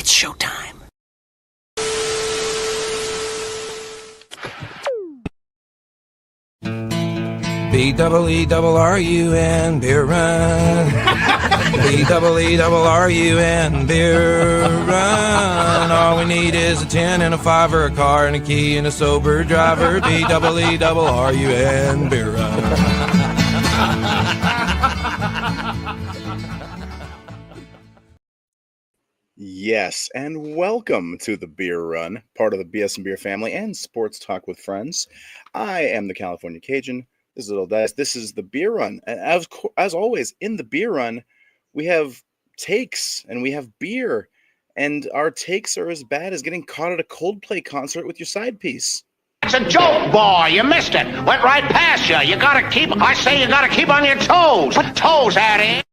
It's showtime. B-double-E-double-R-U-N, beer run. B-double-E-double-R-U-N, beer run. All we need is a 10 and a 5 or a car and a key and a sober driver. B-double-E-double-R-U-N, beer run. Yes, and welcome to the Beer Run, part of the BS and Beer family and Sports Talk with Friends. I am the California Cajun. This is Little Dice. This is the Beer Run. And as always, in the Beer Run, we have takes and we have beer. And our takes are as bad as getting caught at a Coldplay concert with your side piece. It's a joke, boy. You missed it. Went right past you. You gotta keep on your toes. Put toes at it.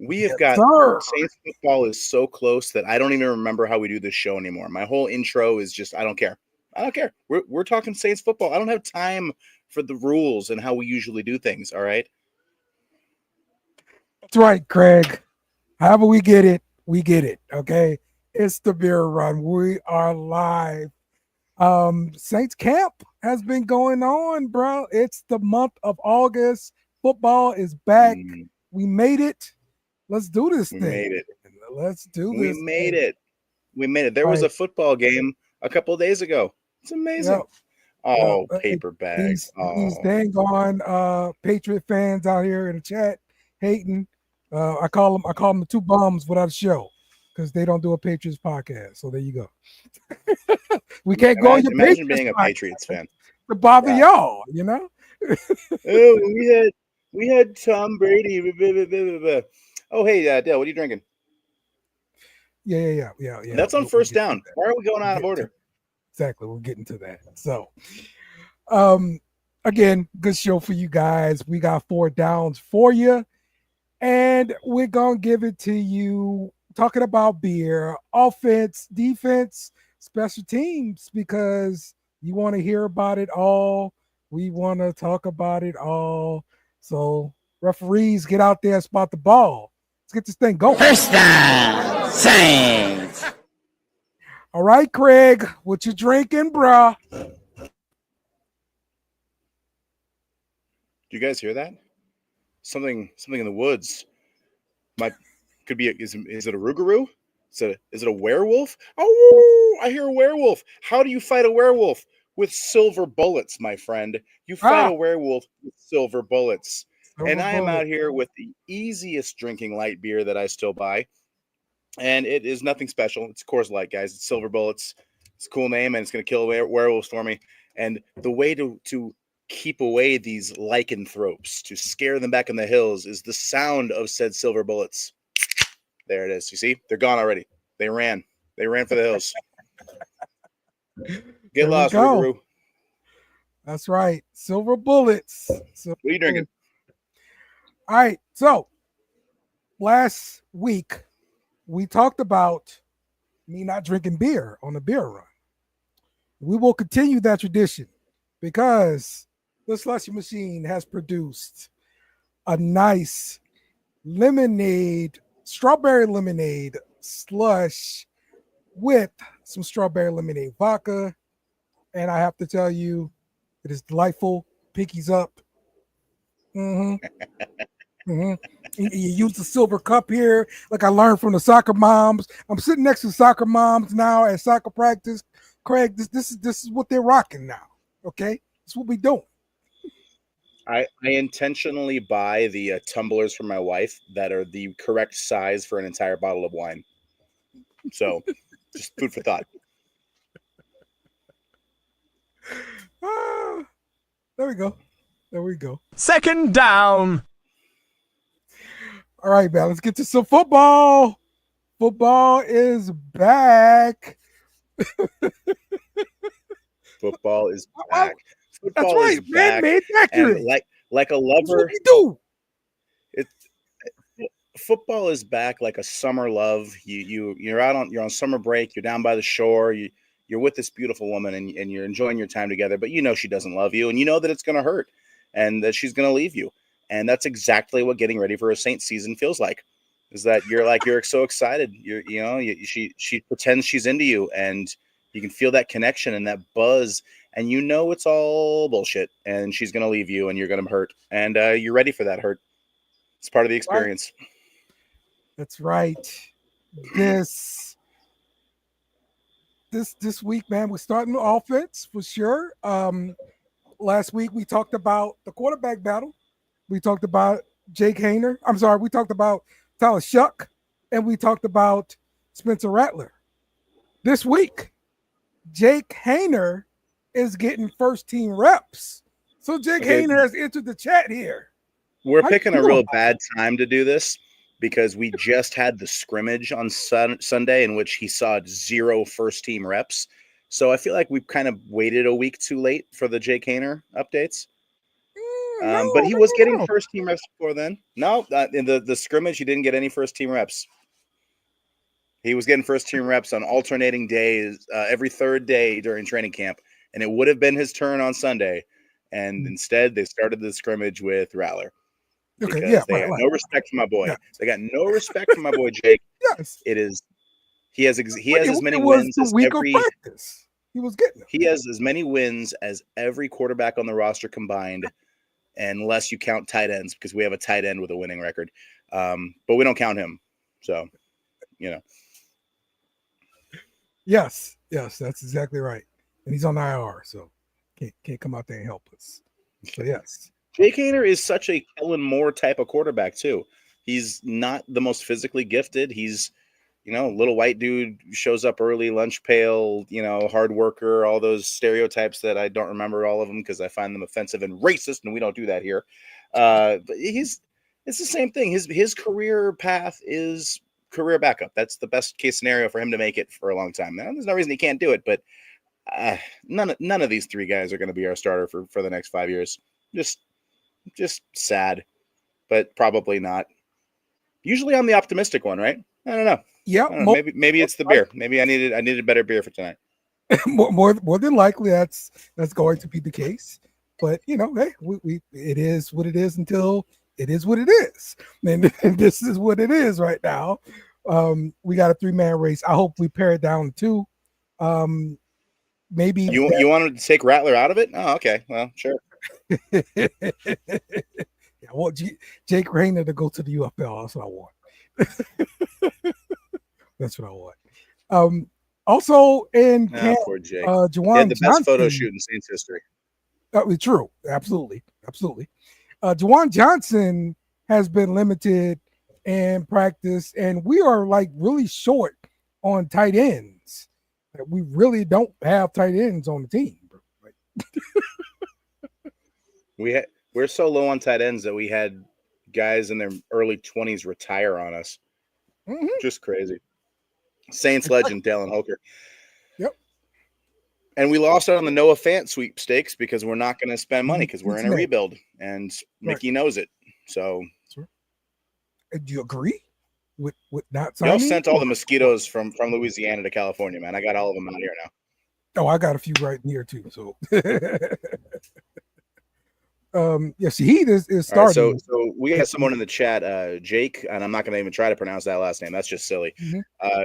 We have got Saints football is so close that I don't even remember how we do this show anymore. My whole intro is just, I don't care. We're talking Saints football. I don't have time for the rules and how we usually do things. All right. That's right, Craig. However we get it. Okay. It's the Beer Run. We are live. Saints camp has been going on, bro. It's the month of August. Football is back. We made it. Let's do this thing. We made it. Let's do this. We made it. There was a football game a couple of days ago. It's amazing. Paperback. These dang on Patriot fans out here in the chat hating. I call them the two bums without a show because they don't do a Patriots podcast. So there you go. We can't go on your Imagine Patriots being a Patriots fan. To bother y'all, you know. we had Tom Brady. Oh, hey, Dale, what are you drinking? Yeah. That's on first down. Why are we going out of order? Exactly. We're getting to that. So, again, good show for you guys. We got 4 downs for you, and we're going to give it to you talking about beer, offense, defense, special teams, because you want to hear about it all. We want to talk about it all. So, referees, get out there and spot the ball. Let's get this thing going. First down, Saints. All right, Craig, what you drinking, bruh? Do you guys hear that? Something in the woods. Could be. Is it a Rougarou? Is it a werewolf? Oh, I hear a werewolf. How do you fight a werewolf? With silver bullets, my friend. You fight a werewolf with silver bullets. And I am out here with the easiest drinking light beer that I still buy. And it is nothing special. It's Coors Light, guys. It's Silver Bullets. It's a cool name, and it's going to kill werewolves for me. And the way to keep away these lycanthropes, to scare them back in the hills, is the sound of said silver bullets. There it is. You see? They're gone already. They ran. They ran for the hills. Get lost, Rougarou. That's right. Silver bullets. What are you drinking? All right. So, last week, we talked about me not drinking beer on the Beer Run. We will continue that tradition because the slushy machine has produced a nice strawberry lemonade slush with some strawberry lemonade vodka. And I have to tell you, it is delightful. Pinkies up. You use the silver cup here, like I learned from the soccer moms. I'm sitting next to soccer moms now at soccer practice. Craig, this is what they're rocking now. Okay, that's what we doing. I intentionally buy the tumblers for my wife that are the correct size for an entire bottle of wine. So, just food for thought. There we go. Second down. All right, man, let's get to some football. Football is back. Football is back. That's right, man. Made accurate. And like a lover. That's what we do. Football is back like a summer love. You're on summer break. You're down by the shore. You're with this beautiful woman and you're enjoying your time together. But you know she doesn't love you, and you know that it's going to hurt, and that she's going to leave you. And that's exactly what getting ready for a Saints season feels like. is that you're so excited. She pretends she's into you, and you can feel that connection and that buzz, and it's all bullshit, and she's gonna leave you, and you're gonna hurt, and you're ready for that hurt. It's part of the experience. Right. That's right. This week, man, we're starting the offense for sure. Last week we talked about the quarterback battle. We talked about Jake Haener. I'm sorry, we talked about Tyler Shough, and we talked about Spencer Rattler. This week, Jake Haener is getting first team reps. So Jake Haener has entered the chat here. We're picking a real bad time to do this because we just had the scrimmage on Sunday in which he saw 0 first team reps. So I feel like we've kind of waited a week too late for the Jake Haener updates. But he was getting first team reps before then. No, in the scrimmage, he didn't get any first team reps. He was getting first team reps on alternating days, every third day during training camp. And it would have been his turn on Sunday. And instead, they started the scrimmage with Rattler. Because they got no respect for my boy. Yeah. They got no respect for my boy Jake. Yes. He has as many wins as every practice. He was getting them. He has as many wins as every quarterback on the roster combined, unless you count tight ends, because we have a tight end with a winning record. But we don't count him. So, Yes, that's exactly right. And he's on IR, so can't come out there and help us. So yes. Jake Haener is such a Kellen Moore type of quarterback too. He's not the most physically gifted. He's, little white dude, shows up early, lunch pail, hard worker, all those stereotypes that I don't remember all of them because I find them offensive and racist, and we don't do that here. But it's the same thing. His career path is career backup. That's the best case scenario for him to make it for a long time. Now, there's no reason he can't do it, but none of these 3 guys are going to be our starter for the next 5 years. Just sad, but probably not. Usually I'm the optimistic one, right? I don't know. Yeah, maybe it's the beer. Maybe I needed better beer for tonight. more than likely, that's going to be the case. But hey, it is what it is until it is what it is, and this is what it is right now. We got a 3-man race. I hope we pare it down to 2. Maybe you wanted to take Rattler out of it. Oh, okay. Well, sure. Yeah, I want Jake Haener to go to the UFL. That's what I want. That's what I want. Also in camp, poor Jake. Juwan he had the best Johnson, photo shoot in Saints history. True, absolutely. Juwan Johnson has been limited in practice, and we are really short on tight ends. We really don't have tight ends on the team. We're so low on tight ends that we had guys in their early 20s retire on us. Mm-hmm. Just crazy. Saints legend Dallin Holker. Yep. And we lost out on the Noah Fant sweepstakes because we're not going to spend money because we're in a rebuild, and Mickey knows it. So, do you agree with not signing? Y'all sent all the mosquitoes from Louisiana to California, man. I got all of them out here now. Oh, I got a few right here too. So, Shaheed is starting. Right, so we got someone in the chat, Jake, and I'm not going to even try to pronounce that last name. That's just silly. Mm-hmm.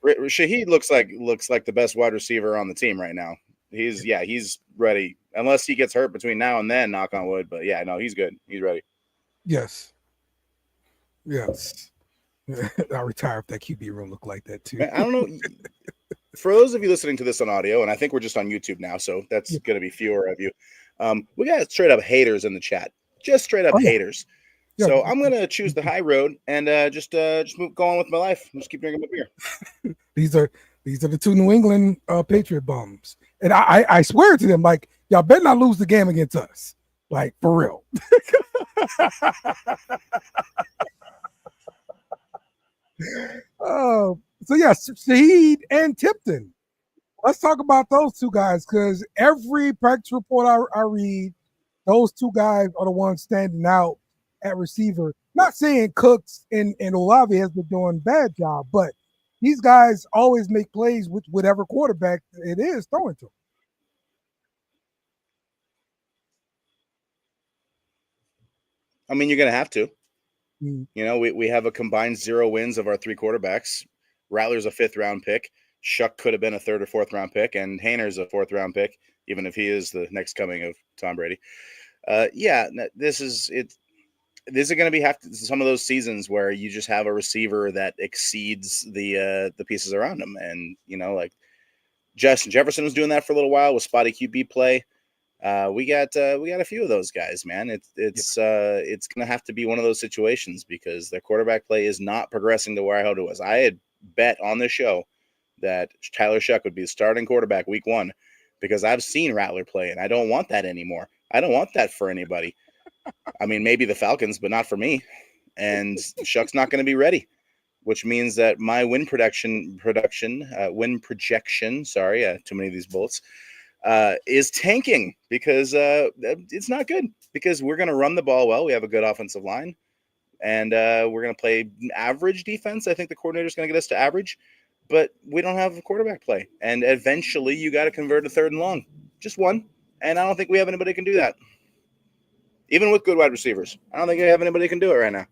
Shaheed looks like the best wide receiver on the team right now. He's ready unless he gets hurt between now and then. Knock on wood, but he's good. He's ready. Yes. I'll retire if that QB room looked like that too. Man, I don't know. For those of you listening to this on audio, and I think we're just on YouTube now, so that's going to be fewer of you. We got straight up haters in the chat, just straight up haters. Yeah. So I'm going to choose the high road and just go on with my life. Just keep drinking my beer. These are the 2 New England Patriot bums, and I swear to them, y'all better not lose the game against us, for real. So Shaheed and Tipton. Let's talk about those 2 guys, because every practice report I read, those 2 guys are the ones standing out at receiver. Not saying Cooks and Olave has been doing a bad job, but these guys always make plays with whatever quarterback it is throwing to them. I mean, you're going to have to. Mm. You know, we have a combined 0 wins of our 3 quarterbacks. Rattler's a 5th round pick. Shough could have been a 3rd or 4th round pick, and Haener's a 4th round pick, even if he is the next coming of Tom Brady. This is it. This is going to be some of those seasons where you just have a receiver that exceeds the pieces around him, and you know, like Justin Jefferson was doing that for a little while with spotty QB play. We got a few of those guys, man. It's going to have to be one of those situations because their quarterback play is not progressing to where I hoped it was. I had bet on this show that Tyler Shough would be the starting quarterback week 1 because I've seen Rattler play, and I don't want that anymore. I don't want that for anybody. I mean, maybe the Falcons, but not for me. And Shough's not going to be ready, which means that my win projection, sorry, too many of these bullets, is tanking because it's not good because we're going to run the ball well. We have a good offensive line, and we're going to play average defense. I think the coordinator is going to get us to average, but we don't have a quarterback play. And eventually you got to convert a 3rd and long, just one. And I don't think we have anybody who can do that. Even with good wide receivers, I don't think we have anybody who can do it right now.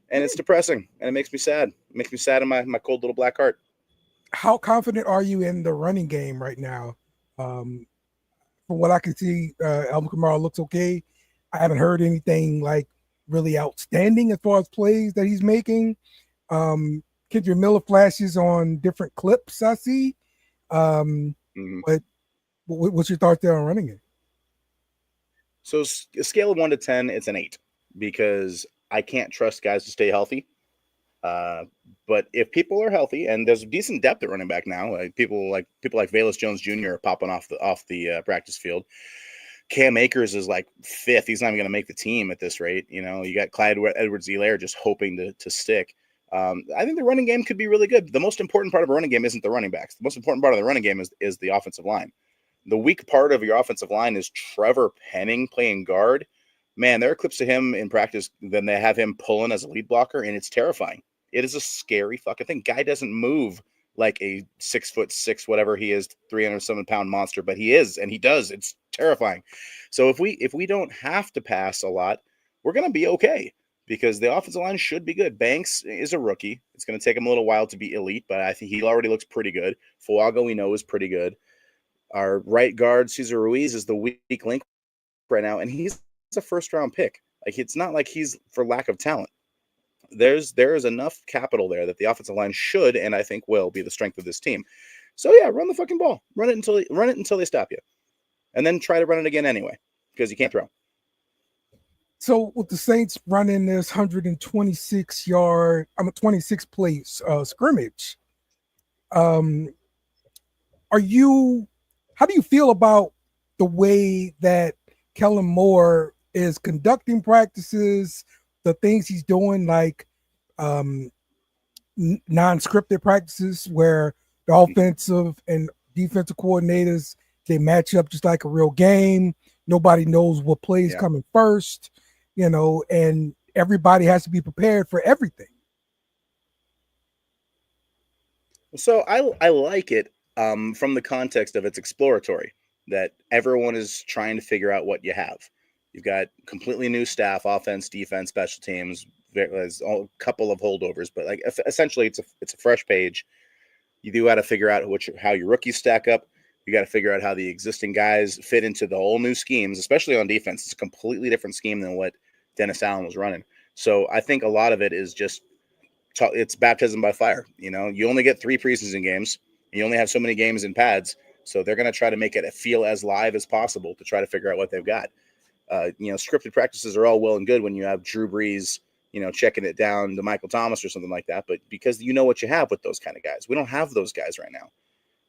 And it's depressing, and it makes me sad. It makes me sad in my cold little black heart. How confident are you in the running game right now? From what I can see, Alvin Kamara looks okay. I haven't heard anything like really outstanding as far as plays that he's making. Kendrick Miller flashes on different clips I see. But what's your thoughts there on running it? So a scale of 1 to 10, it's an 8 because I can't trust guys to stay healthy. But if people are healthy, and there's decent depth at running back now, people like Velus Jones Jr. are popping off the practice field. Cam Akers is like 5th. He's not even going to make the team at this rate. You know, you got Clyde Edwards-Helaire just hoping to stick. I think the running game could be really good. The most important part of a running game isn't the running backs. The most important part of the running game is the offensive line. The weak part of your offensive line is Trevor Penning playing guard. Man, there are clips of him in practice. Then they have him pulling as a lead blocker, and it's terrifying. It is a scary fucking thing. Guy doesn't move like a 6'6", whatever he is, 307-pound monster, but he is, and he does. It's terrifying. So if we don't have to pass a lot, we're going to be okay because the offensive line should be good. Banks is a rookie. It's going to take him a little while to be elite, but I think he already looks pretty good. Fuaga, we know, is pretty good. Our right guard, Cesar Ruiz, is the weak link right now, and he's a 1st-round pick. Like, it's not like he's for lack of talent. There is enough capital there that the offensive line should, and I think will, be the strength of this team. So yeah, run the fucking ball. Run it until they stop you, and then try to run it again anyway because you can't throw. So with the Saints running this 126 play scrimmage, how do you feel about the way that Kellen Moore is conducting practices, the things he's doing, like non-scripted practices where the offensive and defensive coordinators, they match up just like a real game. Nobody knows what play is coming first, you know, and everybody has to be prepared for everything. So I like it from the context of it's exploratory, that everyone is trying to figure out what you have. You've got completely new staff, offense, defense, special teams. There's a couple of holdovers, but like essentially it's a fresh page. You do got to figure out how your rookies stack up. You got to figure out how the existing guys fit into the whole new schemes, especially on defense. It's a completely different scheme than what Dennis Allen was running. So I think a lot of it is just it's baptism by fire. You know, you only get 3 preseason games. And you only have so many games in pads. So they're going to try to make it feel as live as possible to try to figure out what they've got. Scripted practices are all well and good when you have Drew Brees, checking it down to Michael Thomas or something like that. But because you know what you have with those kind of guys. We don't have those guys right now.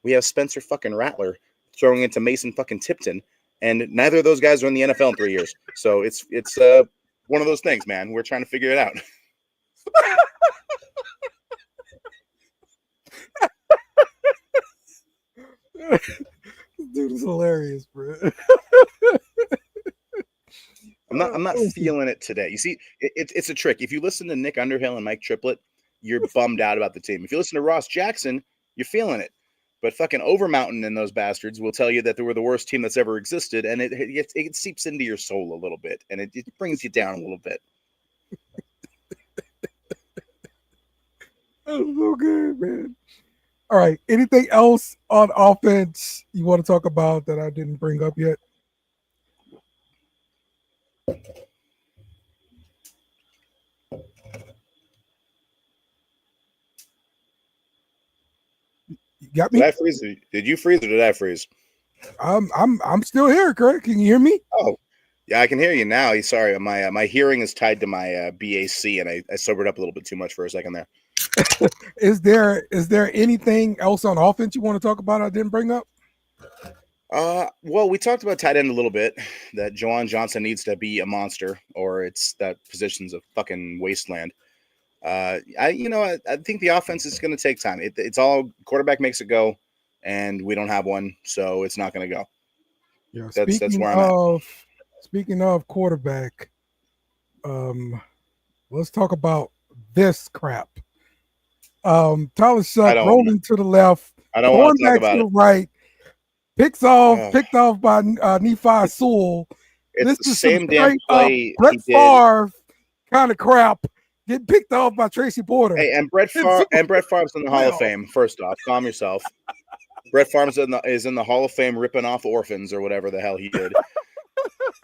We have Spencer fucking Rattler throwing into Mason fucking Tipton. And neither of those guys are in the NFL in 3 years. So it's one of those things, man. We're trying to figure it out. Dude is hilarious, bro. I'm not feeling it today. You see, it's a trick. If you listen to Nick Underhill and Mike Triplett, you're bummed out about the team. If you listen to Ross Jackson, you're feeling it. But fucking Overmountain and those bastards will tell you that they were the worst team that's ever existed, and it seeps into your soul a little bit, and it brings you down a little bit. That's so good, man. All right. Anything else on offense you want to talk about that I didn't bring up yet? You got me? Did I freeze? Did you freeze or did I freeze? I'm still here, Craig. Can you hear me? Oh, yeah, I can hear you now. Sorry, my hearing is tied to my BAC, and I sobered up a little bit too much for a second there. Is there anything else on offense you want to talk about I didn't bring up? Well, we talked about tight end a little bit. That Juwan Johnson needs to be a monster, or it's that position's a fucking wasteland. I think the offense is going to take time. It's all quarterback makes it go, and we don't have one, so it's not going to go. Yeah. That's where I'm at. Speaking of quarterback, let's talk about this crap. Tyler Shough rolling to the left, I don't want to talk back about to it. the right, picked off by Nephi Sewell. It's this the is same damn play Brett Favre kind of crap. Get picked off by Tracy Porter. Hey, and Brett Favre's in the Hall of Fame. First off, calm yourself. Brett Favre is in the Hall of Fame ripping off orphans or whatever the hell he did.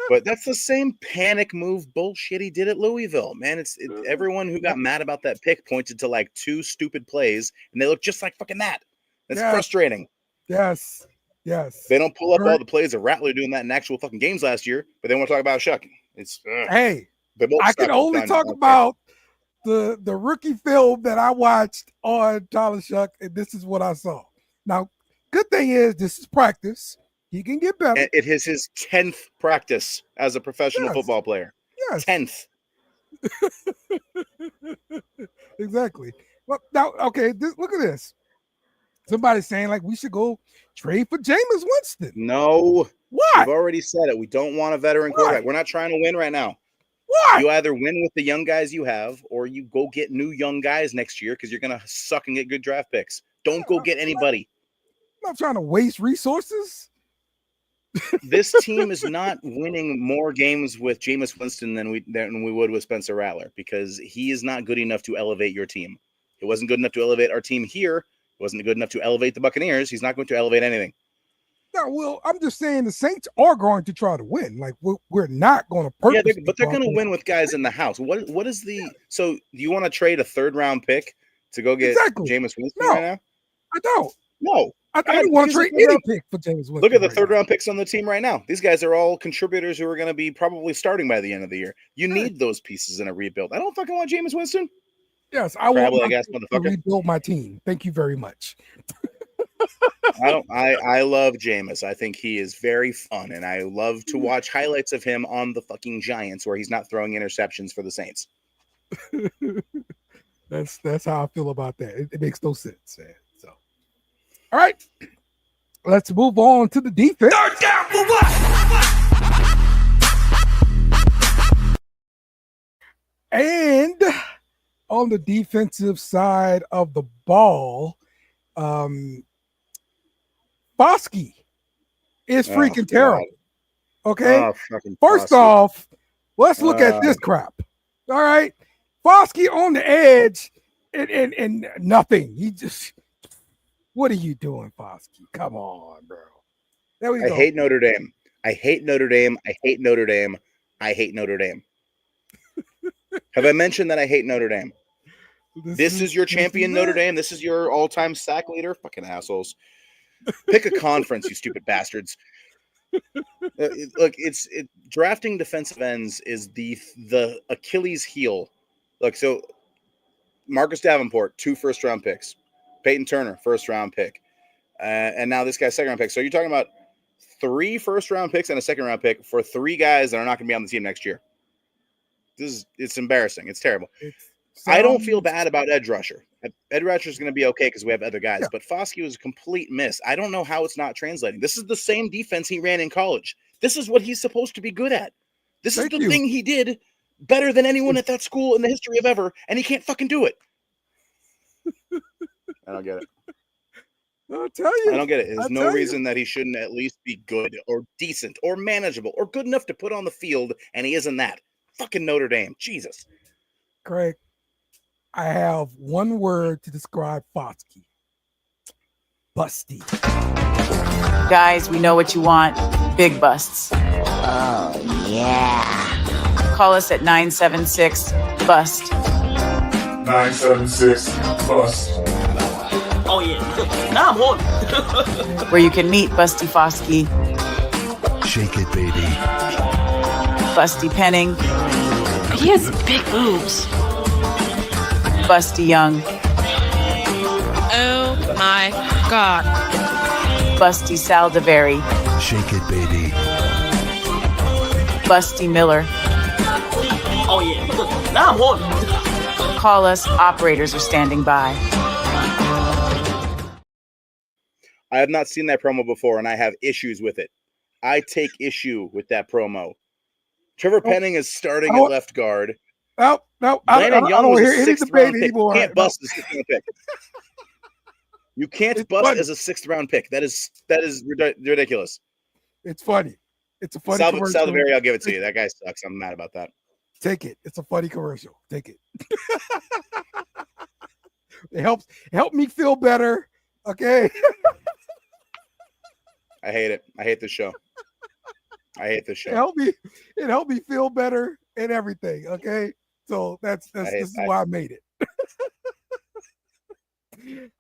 But that's the same panic move bullshit he did at Louisville, man. Everyone who got mad about that pick pointed to like two stupid plays, and they look just like fucking that. That's frustrating. Yes. They don't pull up all the plays of Rattler doing that in actual fucking games last year, but they want to talk about Shough. Hey, I can only talk about the rookie film that I watched on Tyler Shough, and this is what I saw. Now, good thing is this is practice. He can get better. And it is his 10th practice as a professional football player. Yes. 10th. Exactly. Well, now, okay, look at this. Somebody's saying like we should go trade for Jameis Winston. No. Why? We've already said it. We don't want a veteran quarterback. We're not trying to win right now. Why? You either win with the young guys you have, or you go get new young guys next year because you're going to suck and get good draft picks. Don't go get anybody. I'm not trying to waste resources. This team is not winning more games with Jameis Winston than we would with Spencer Rattler, because he is not good enough to elevate your team. It wasn't good enough to elevate our team here. It wasn't good enough to elevate the Buccaneers. He's not going to elevate anything. No, well, I'm just saying the Saints are going to try to win. Like we're not going to purposely. Yeah, but they're going to win with guys in the house. What is the so? Do you want to trade a 3rd round pick to go get Jameis Winston right now? I don't. No. I don't want to trade any pick for Jameis Winston. Look at the 3rd round picks on the team right now. These guys are all contributors who are going to be probably starting by the end of the year. You need those pieces in a rebuild. I don't fucking want Jameis Winston. Yes, I want to rebuild my team. Thank you very much. I love Jameis. I think he is very fun, and I love to watch highlights of him on the fucking Giants where he's not throwing interceptions for the Saints. That's how I feel about that. It makes no sense, man. So, all right, let's move on to the defense. 3rd down for what? And on the defensive side of the ball, Foskey is freaking terrible. Okay. First off, let's look at this crap. All right. Foskey on the edge and nothing. He just, what are you doing, Foskey? Come on, bro. There we go. I hate Notre Dame. I hate Notre Dame. I hate Notre Dame. I hate Notre Dame. Have I mentioned that I hate Notre Dame? This is your champion, Notre Dame. This is your all-time sack leader. Fucking assholes. Pick a conference, you stupid bastards. Look, drafting defensive ends is the Achilles heel. Look, so Marcus Davenport, 2 first-round picks. Peyton Turner, first-round pick. And now this guy's second-round pick. So you're talking about 3 first-round picks and a second-round pick for 3 guys that are not going to be on the team next year. It's embarrassing. It's terrible. I don't feel bad about edge rusher. Edge rusher is going to be okay because we have other guys. Yeah. But Foskey was a complete miss. I don't know how it's not translating. This is the same defense he ran in college. This is what he's supposed to be good at. This is the thing he did better than anyone at that school in the history of ever, and he can't fucking do it. I don't get it. I'll tell you. I don't get it. There's no reason that he shouldn't at least be good or decent or manageable or good enough to put on the field, and he isn't that. Fucking Notre Dame. Jesus. Craig, I have one word to describe Foskey. Busty. Guys, we know what you want. Big busts. Oh, yeah. Call us at 976-BUST. 976-BUST. Oh, yeah. Now I'm on. Where you can meet Busty Foskey, Shake it, baby. Busty Penning, He has big boobs. Busty Young, Oh my God. Busty Saldivari, Shake it, baby. Busty Miller. Oh, yeah. Now I'm on. Call us. Operators are standing by. I have not seen that promo before, and I have issues with it. I take issue with that promo. Trevor Penning is starting at left guard. No, Brandon Young don't was hear a any sixth debate round pick. anymore. You can't bust as a sixth round pick. You can't It's bust funny. as a sixth round pick. That is ridiculous. It's funny. It's a funny commercial. Saldivari, I'll give it to you. That guy sucks. I'm mad about that. Take it. It's a funny commercial. Take it. It help me feel better. Okay. I hate it. I hate this show. I hate this show. It helped me feel better and everything. Okay. So this is why I made it.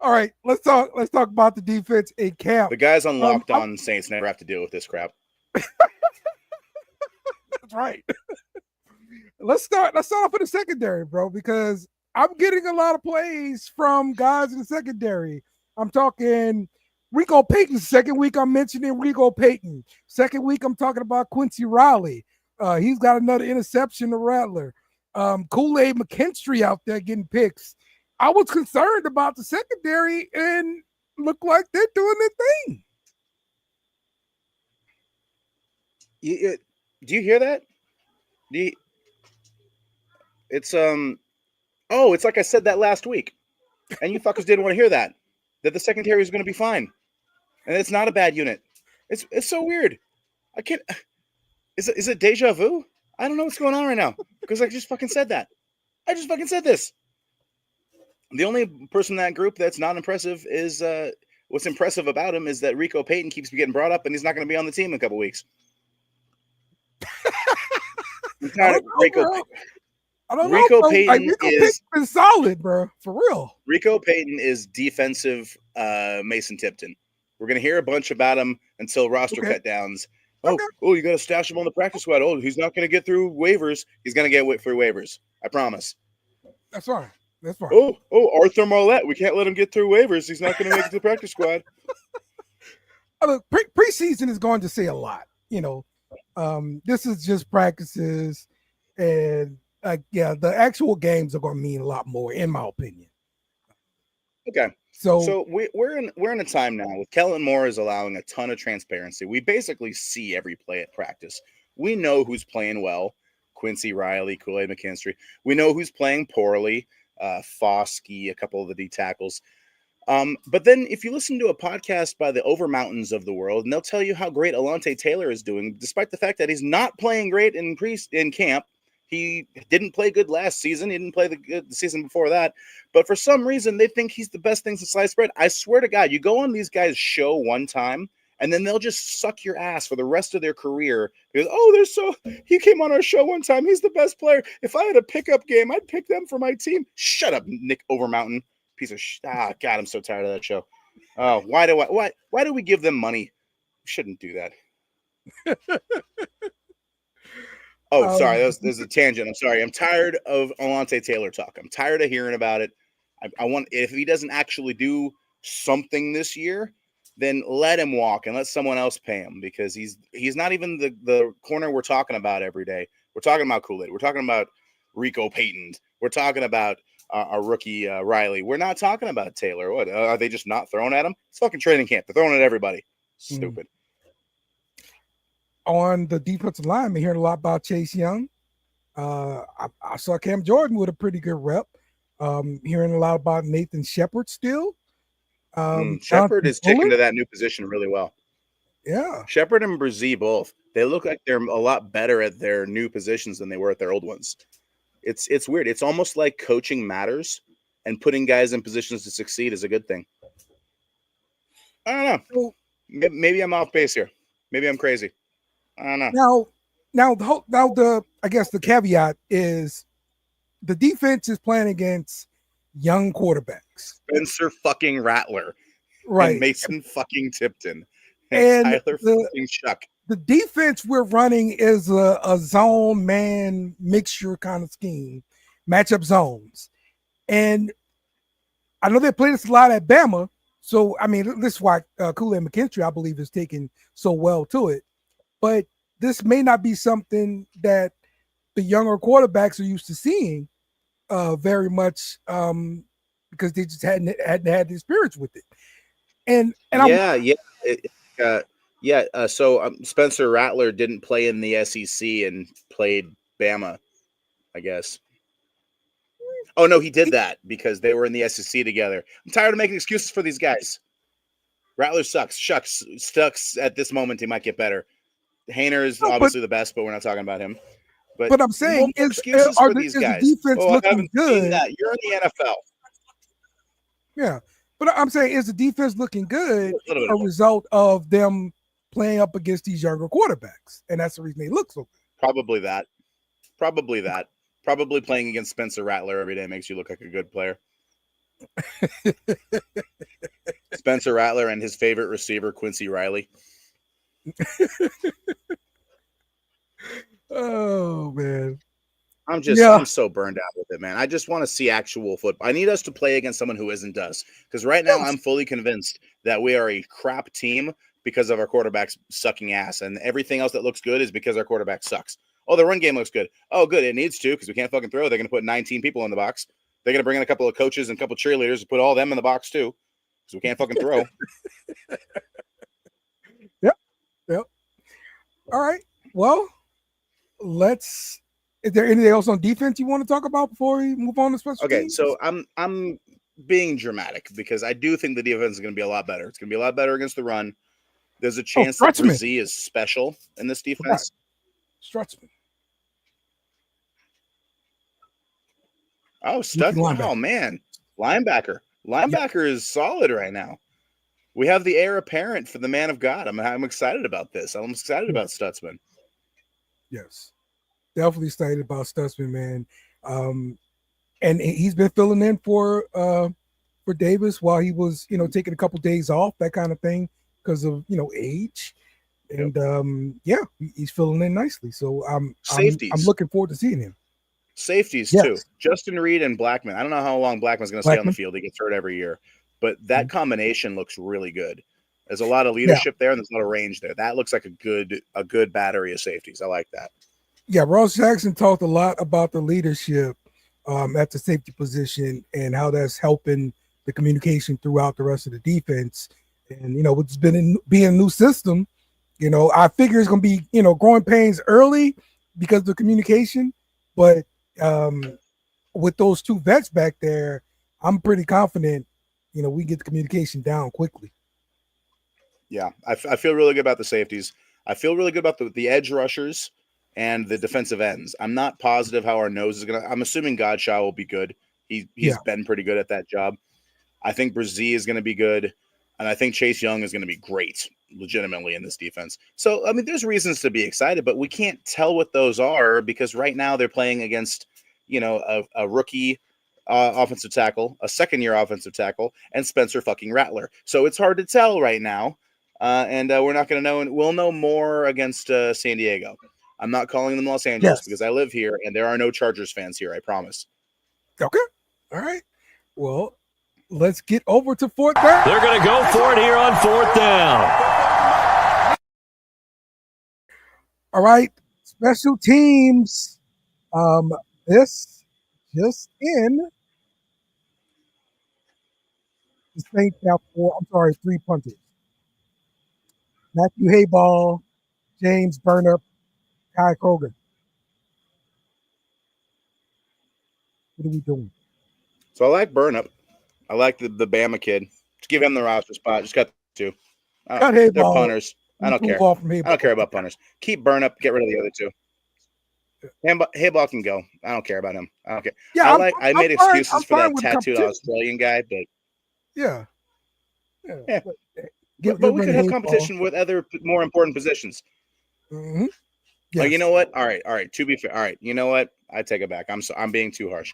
All right, let's talk about the defense in camp. The guys on Locked On Saints never have to deal with this crap. That's right. Let's start off with the secondary, bro, because I'm getting a lot of plays from guys in the secondary. I'm talking Rico Payton. Second week, I'm mentioning Rico Payton. Second week, I'm talking about Quincy Riley. He's got another interception to Rattler. Kool-Aid McKinstry out there getting picks. I was concerned about the secondary and look like they're doing their thing. Do you hear that? It's like I said that last week, and you fuckers didn't want to hear that the secondary is going to be fine, and it's not a bad unit. It's so weird. I can't. Is it deja vu? I don't know what's going on right now because I just fucking said that. I just fucking said this. The only person in that group that's not impressive is what's impressive about him is that Rico Payton keeps getting brought up, and he's not going to be on the team in a couple weeks. Rico Payton is been solid, bro, for real. Rico Payton is defensive Mason Tipton. We're gonna hear a bunch about him until roster cut downs. Oh, you got to stash him on the practice squad. Oh, he's not gonna get through waivers. He's gonna get through waivers. I promise. That's fine. That's fine. Oh, Arthur Marlette. We can't let him get through waivers. He's not gonna make it to the practice squad. Look, preseason is going to say a lot. You know, this is just practices, and the actual games are going to mean a lot more, in my opinion. Okay. So we're in a time now with Kellen Moore is allowing a ton of transparency. We basically see every play at practice. We know who's playing well, Quincy Riley, Kool-Aid McKinstry. We know who's playing poorly, Foskey, a couple of the D tackles. But then if you listen to a podcast by the Over Mountains of the world, and they'll tell you how great Alontae Taylor is doing, despite the fact that he's not playing great in camp. He didn't play good last season. He didn't play the season before that. But for some reason, they think he's the best thing since sliced bread. I swear to God, you go on these guys' show one time, and then they'll just suck your ass for the rest of their career. Because, he came on our show one time. He's the best player. If I had a pickup game, I'd pick them for my team. Shut up, Nick Overmountain. Piece of God, I'm so tired of that show. Oh, why do we give them money? We shouldn't do that. Oh, sorry. There's a tangent. I'm sorry. I'm tired of Alontae Taylor talk. I'm tired of hearing about it. I want, if he doesn't actually do something this year, then let him walk and let someone else pay him, because he's not even the corner we're talking about every day. We're talking about Kool-Aid. We're talking about Rico Payton. We're talking about our rookie Riley. We're not talking about Taylor. What are they just not throwing at him? It's fucking training camp. They're throwing at everybody. Stupid. On the defensive line, we're hearing a lot about Chase Young. I saw Cam Jordan with a pretty good rep. Hearing a lot about Nathan Shepard still. Shepard is taken to that new position really well. Yeah. Shepard and Brzee both. They look like they're a lot better at their new positions than they were at their old ones. It's weird. It's almost like coaching matters, and putting guys in positions to succeed is a good thing. I don't know. Maybe I'm off base here. Maybe I'm crazy. I don't know. Now, I guess the caveat is the defense is playing against young quarterbacks. Spencer fucking Rattler, right? And Mason fucking Tipton, and Tyler fucking Shough. The defense we're running is a zone man mixture kind of scheme, matchup zones, and I know they play this a lot at Bama. So I mean, this is why Kool-Aid McKinstry, I believe, is taking so well to it. But this may not be something that the younger quarterbacks are used to seeing very much because they just hadn't had the experience with it. So Spencer Rattler didn't play in the SEC and played Bama, I guess. Oh no, he did that because they were in the SEC together. I'm tired of making excuses for these guys. Rattler sucks. Stucks at this moment. He might get better. Haener is obviously the best, but we're not talking about him. But I'm saying, excuses for these guys. The defense looking good? You're in the NFL. Yeah, but I'm saying, is the defense looking good a result of them playing up against these younger quarterbacks, and that's the reason they look so good? Probably that. Probably playing against Spencer Rattler every day makes you look like a good player. Spencer Rattler and his favorite receiver, Quincy Riley. Oh man, I'm so burned out with it, man. I just want to see actual football. I need us to play against someone who isn't us, because right now I'm fully convinced that we are a crap team because of our quarterbacks sucking ass, and everything else that looks good is because our quarterback sucks. Oh, the run game looks good. Oh, good. It needs to, because we can't fucking throw. They're going to put 19 people in the box. They're going to bring in a couple of coaches and a couple of cheerleaders and put all them in the box too, because we can't fucking throw. Yep. All right. Well, is there anything else on defense you want to talk about before we move on to special teams? So I'm being dramatic because I do think the defense is going to be a lot better. It's going to be a lot better against the run. There's a chance that Brzee is special in this defense. Strutzman. Oh, Stutzman. Oh, man. Linebacker. Linebacker is solid right now. We have the heir apparent for the man of God. I'm excited about this. I'm excited about Stutzman. Yes. Definitely excited about Stutzman, man. And he's been filling in for Davis while he was, taking a couple days off, that kind of thing, because of, age. And he's filling in nicely. So I'm looking forward to seeing him. Safeties too. Justin Reed and Blackman. I don't know how long Blackman's going to stay on the field. He gets hurt every year, but that combination looks really good. There's a lot of leadership there, and there's a lot of range there. That looks like a good battery of safeties. I like that. Yeah, Ross Jackson talked a lot about the leadership at the safety position and how that's helping the communication throughout the rest of the defense. And it's being a new system. I figure it's going to be growing pains early because of the communication, but with those two vets back there, I'm pretty confident, we get the communication down quickly. Yeah, I feel really good about the safeties. I feel really good about the edge rushers and the defensive ends. I'm not positive how our nose is going to – I'm assuming Godshall will be good. He's been pretty good at that job. I think Brzee is going to be good, and I think Chase Young is going to be great legitimately in this defense. So, I mean, there's reasons to be excited, but we can't tell what those are because right now they're playing against, a rookie offensive tackle, a second-year offensive tackle, and Spencer fucking Rattler. So it's hard to tell right now, and we're not going to know. And we'll know more against San Diego. I'm not calling them Los Angeles because I live here, and there are no Chargers fans here, I promise. Okay. All right. Well, let's get over to fourth down. They're going to go for it here on fourth down. All right. Special teams. This just in. The Saints have 3 punters. Matthew Hayball, James Burnup, Kai Kroger. What are we doing? So I like Burnup. I like the Bama kid. Just give him the roster spot. Just cut two. They're punters. I don't care. I don't care about punters. Keep Burnup. Get rid of the other two. Hayball can go. I don't care about him. I don't care. Yeah, I made fine. excuses I'm for fine that with the tattooed competition. Australian guy, but Yeah. Yeah. Get but we rid could of have Hayball. competition with other more important positions. Mm-hmm. Oh, Yes. you know what? All right. To be fair, all right. You know what? I take it back. I'm being too harsh.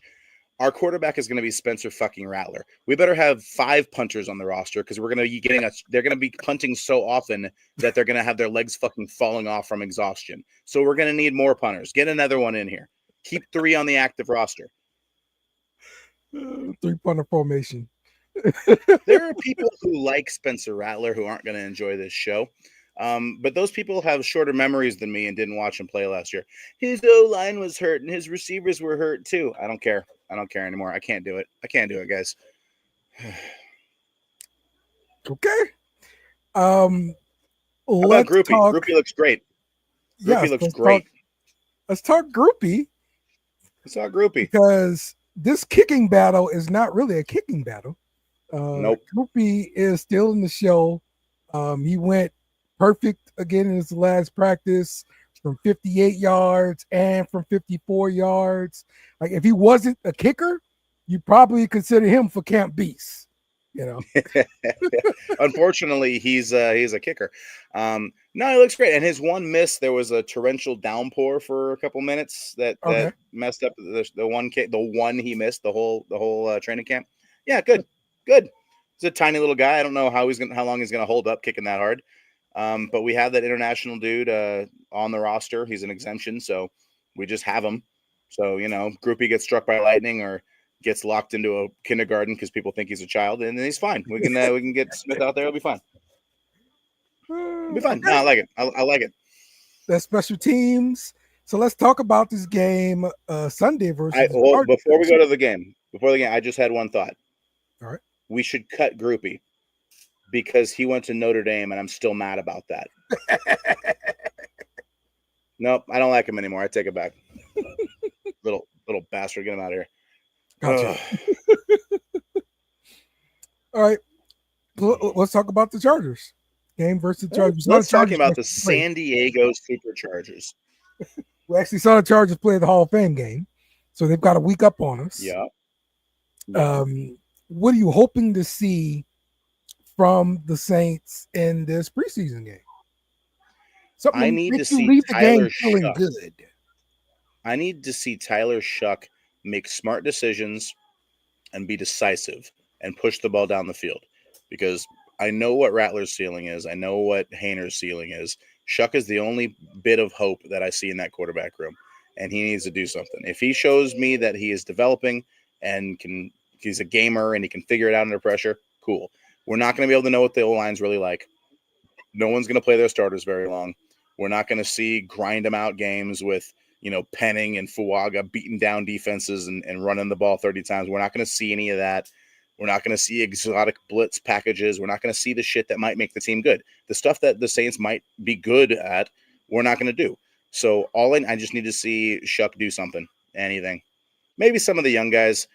Our quarterback is going to be Spencer fucking Rattler. We better have 5 punters on the roster because we're going to be getting us. They're going to be punting so often that they're going to have their legs fucking falling off from exhaustion. So we're going to need more punters. Get another one in here. Keep 3 on the active roster. 3-punter formation. There are people who like Spencer Rattler who aren't going to enjoy this show. But those people have shorter memories than me and didn't watch him play last year. His O-line was hurt and his receivers were hurt too. I don't care. I don't care anymore. I can't do it. I can't do it, guys. Okay. How about Groupie? Groupie looks great. Groupie looks great. Let's talk Groupie. Let's talk Groupie. Because this kicking battle is not really a kicking battle. Nope. Groupie is still in the show. He went perfect again in his last practice from 58 yards and from 54 yards. Like if he wasn't a kicker, you probably consider him for Camp Beast. You know. Unfortunately, he's a kicker. No, he looks great. And his one miss, there was a torrential downpour for a couple minutes that messed up the one kick, the one he missed the whole training camp. Yeah, good. He's a tiny little guy. I don't know how long he's gonna hold up kicking that hard. But we have that international dude on the roster. He's an exemption, so we just have him. So, Groupie gets struck by lightning or gets locked into a kindergarten because people think he's a child, and then he's fine. We can get Smith out there. It'll be fine. It'll be fine. Okay. No, I like it. I like it. That's special teams. So let's talk about this game Sunday versus. Before we go to the game, I just had one thought. All right. We should cut Groupie because he went to Notre Dame, and I'm still mad about that. Nope, I don't like him anymore. I take it back. little bastard, get him out of here. Gotcha. All right. Let's talk about the Chargers. Game versus the Chargers. Let's talk about the San Diego Superchargers. We actually saw the Chargers play the Hall of Fame game, so they've got a week up on us. Yeah. What are you hoping to see from the Saints in this preseason game? Something I need to see Tyler Shough. Good. I need to see Tyler Shough make smart decisions and be decisive and push the ball down the field, because I know what Rattler's ceiling is. I know what Haener's ceiling is. Shough is the only bit of hope that I see in that quarterback room, and he needs to do something. If he shows me that he is developing and he's a gamer and he can figure it out under pressure, cool. We're not going to be able to know what the O-line's really like. No one's going to play their starters very long. We're not going to see grind them out games with, Penning and Fuaga beating down defenses and running the ball 30 times. We're not going to see any of that. We're not going to see exotic blitz packages. We're not going to see the shit that might make the team good. The stuff that the Saints might be good at, we're not going to do. So I just need to see Shough do something, anything. Maybe some of the young guys.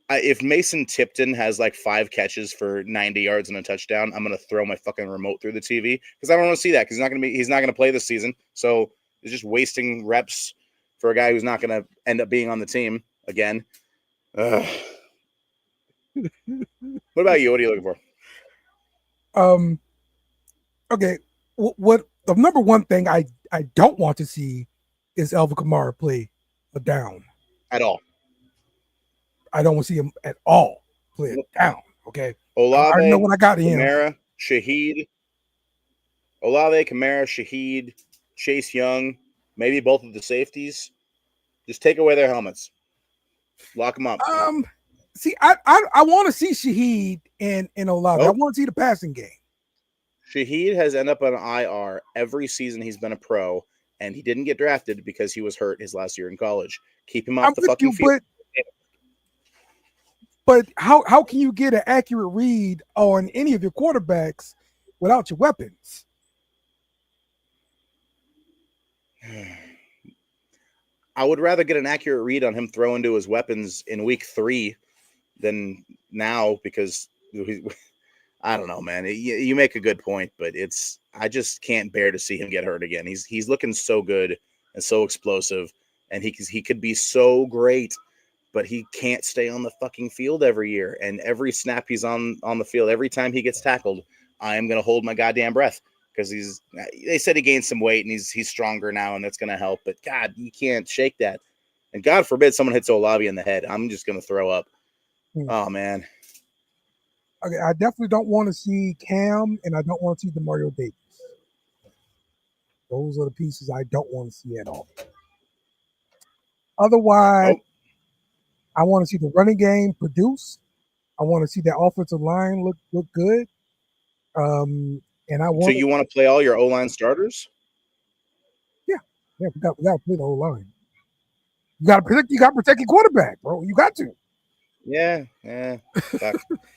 If Mason Tipton has like 5 catches for 90 yards and a touchdown, I'm going to throw my fucking remote through the TV because I don't want to see that because he's not going to play this season. So it's just wasting reps for a guy who's not going to end up being on the team again. What about you? What are you looking for? Okay. What the number one thing I don't want to see is Alvin Kamara play a down at all. I don't want to see him at all play it down. Okay. Olave, I know what I got in Kamara, Shaheed. Olave, Kamara, Shaheed, Chase Young, maybe both of the safeties. Just take away their helmets. Lock them up. See, I want to see Shaheed and Olave. I want to see the passing game. Shaheed has ended up on IR every season he's been a pro, and he didn't get drafted because he was hurt his last year in college. Keep him off the fucking field. But how can you get an accurate read on any of your quarterbacks without your weapons? I would rather get an accurate read on him throwing to his weapons in week 3 than now because I don't know, man. You make a good point, but I just can't bear to see him get hurt again. He's looking so good and so explosive, and he could be so great, but he can't stay on the fucking field every year. And every snap he's on the field, every time he gets tackled, I am going to hold my goddamn breath because they said he gained some weight and he's stronger now, and that's going to help. But God, you can't shake that. And God forbid someone hits Olavi in the head. I'm just going to throw up. Oh man. Okay, I definitely don't want to see Cam, and I don't want to see DeMario Davis. Those are the pieces I don't want to see at all. Otherwise, I want to see the running game produce. I want to see that offensive line look good. And I want. So you want to play all your O-line starters? Yeah, we got to play the whole line. You got to protect your quarterback, bro. You got to. Yeah.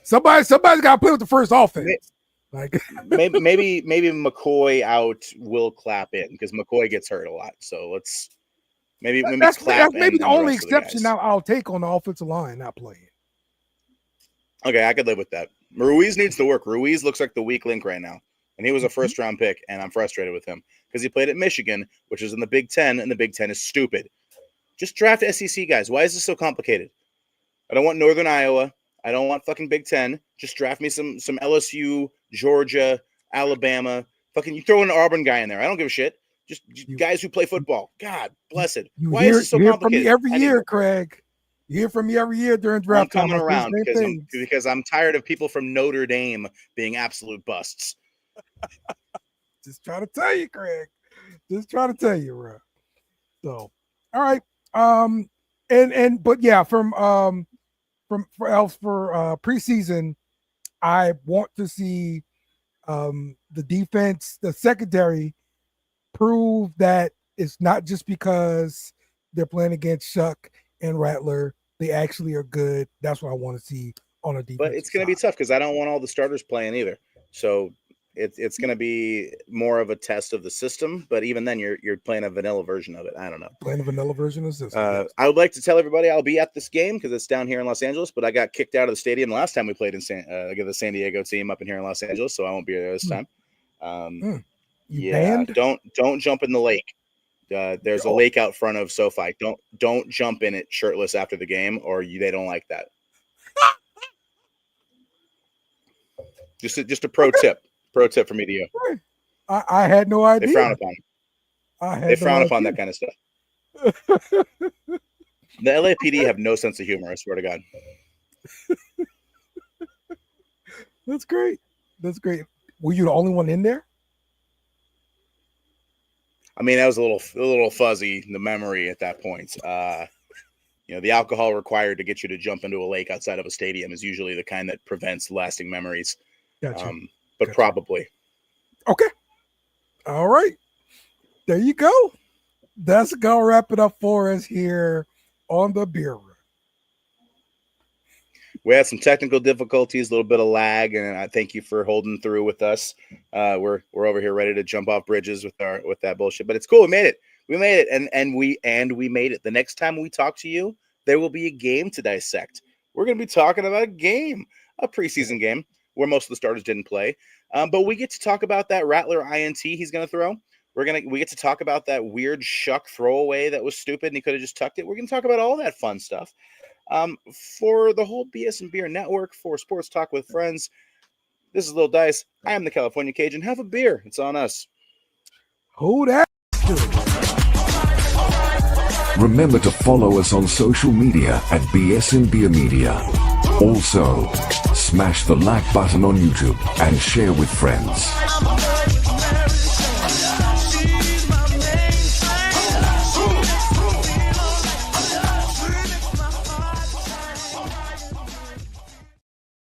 Somebody's got to play with the first offense. maybe McCoy out, will Clapp in because McCoy gets hurt a lot. So let's maybe that's Clapp. Maybe the only exception now I'll take on the offensive line not playing. Okay, I could live with that. Ruiz needs to work. Ruiz looks like the weak link right now, and he was a first-round pick, and I'm frustrated with him because he played at Michigan, which is in the Big Ten, and the Big Ten is stupid. Just draft SEC guys. Why is this so complicated? I don't want Northern Iowa. I don't want fucking Big Ten. Just draft me some LSU, Georgia, Alabama. Fucking you throw an Auburn guy in there. I don't give a shit. Just guys who play football. God bless it. Why is this so complicated? You hear from me every year, Craig. You hear from me every year during draft time. I'm coming around because I'm tired of people from Notre Dame being absolute busts. Just trying to tell you, Craig. Just trying to tell you, bro. So, all right. But yeah, for preseason, I want to see the defense, the secondary, prove that it's not just because they're playing against Shough and Rattler. They actually are good. That's what I want to see on a defense. But it's going to be tough because I don't want all the starters playing either. So it's going to be more of a test of the system. But even then, you're playing a vanilla version of it. I don't know. Playing a vanilla version of the system. I would like to tell everybody I'll be at this game because it's down here in Los Angeles. But I got kicked out of the stadium last time we played in the San Diego team up in here in Los Angeles, so I won't be there this time. Banned? Don't jump in the lake. There's a lake out front of SoFi. Don't jump in it shirtless after the game, or they don't like that. Just a pro tip. Pro tip from me to you. I had no idea. They frown upon it. They frown upon that kind of stuff. The LAPD have no sense of humor, I swear to God. That's great. That's great. Were you the only one in there? I mean, that was a little fuzzy, the memory at that point. The alcohol required to get you to jump into a lake outside of a stadium is usually the kind that prevents lasting memories. Gotcha. But probably. Okay. All right. There you go. That's going to wrap it up for us here on the Beer Room. We had some technical difficulties, a little bit of lag, and I thank you for holding through with us. We're over here ready to jump off bridges with that bullshit, but it's cool. We made it. We made it, and we made it. The next time we talk to you, there will be a game to dissect. We're going to be talking about a preseason game where most of the starters didn't play, but we get to talk about that Rattler INT he's going to throw. We get to talk about that weird Shough throwaway that was stupid and he could have just tucked it. We're going to talk about all that fun stuff. For the whole BS and Beer Network, for Sports Talk with Friends, this is Lil Dice. I am the California Cajun. Have a beer. It's on us. Who Dat? Remember to follow us on social media at BS and Beer Media. Also, smash the like button on YouTube and share with friends.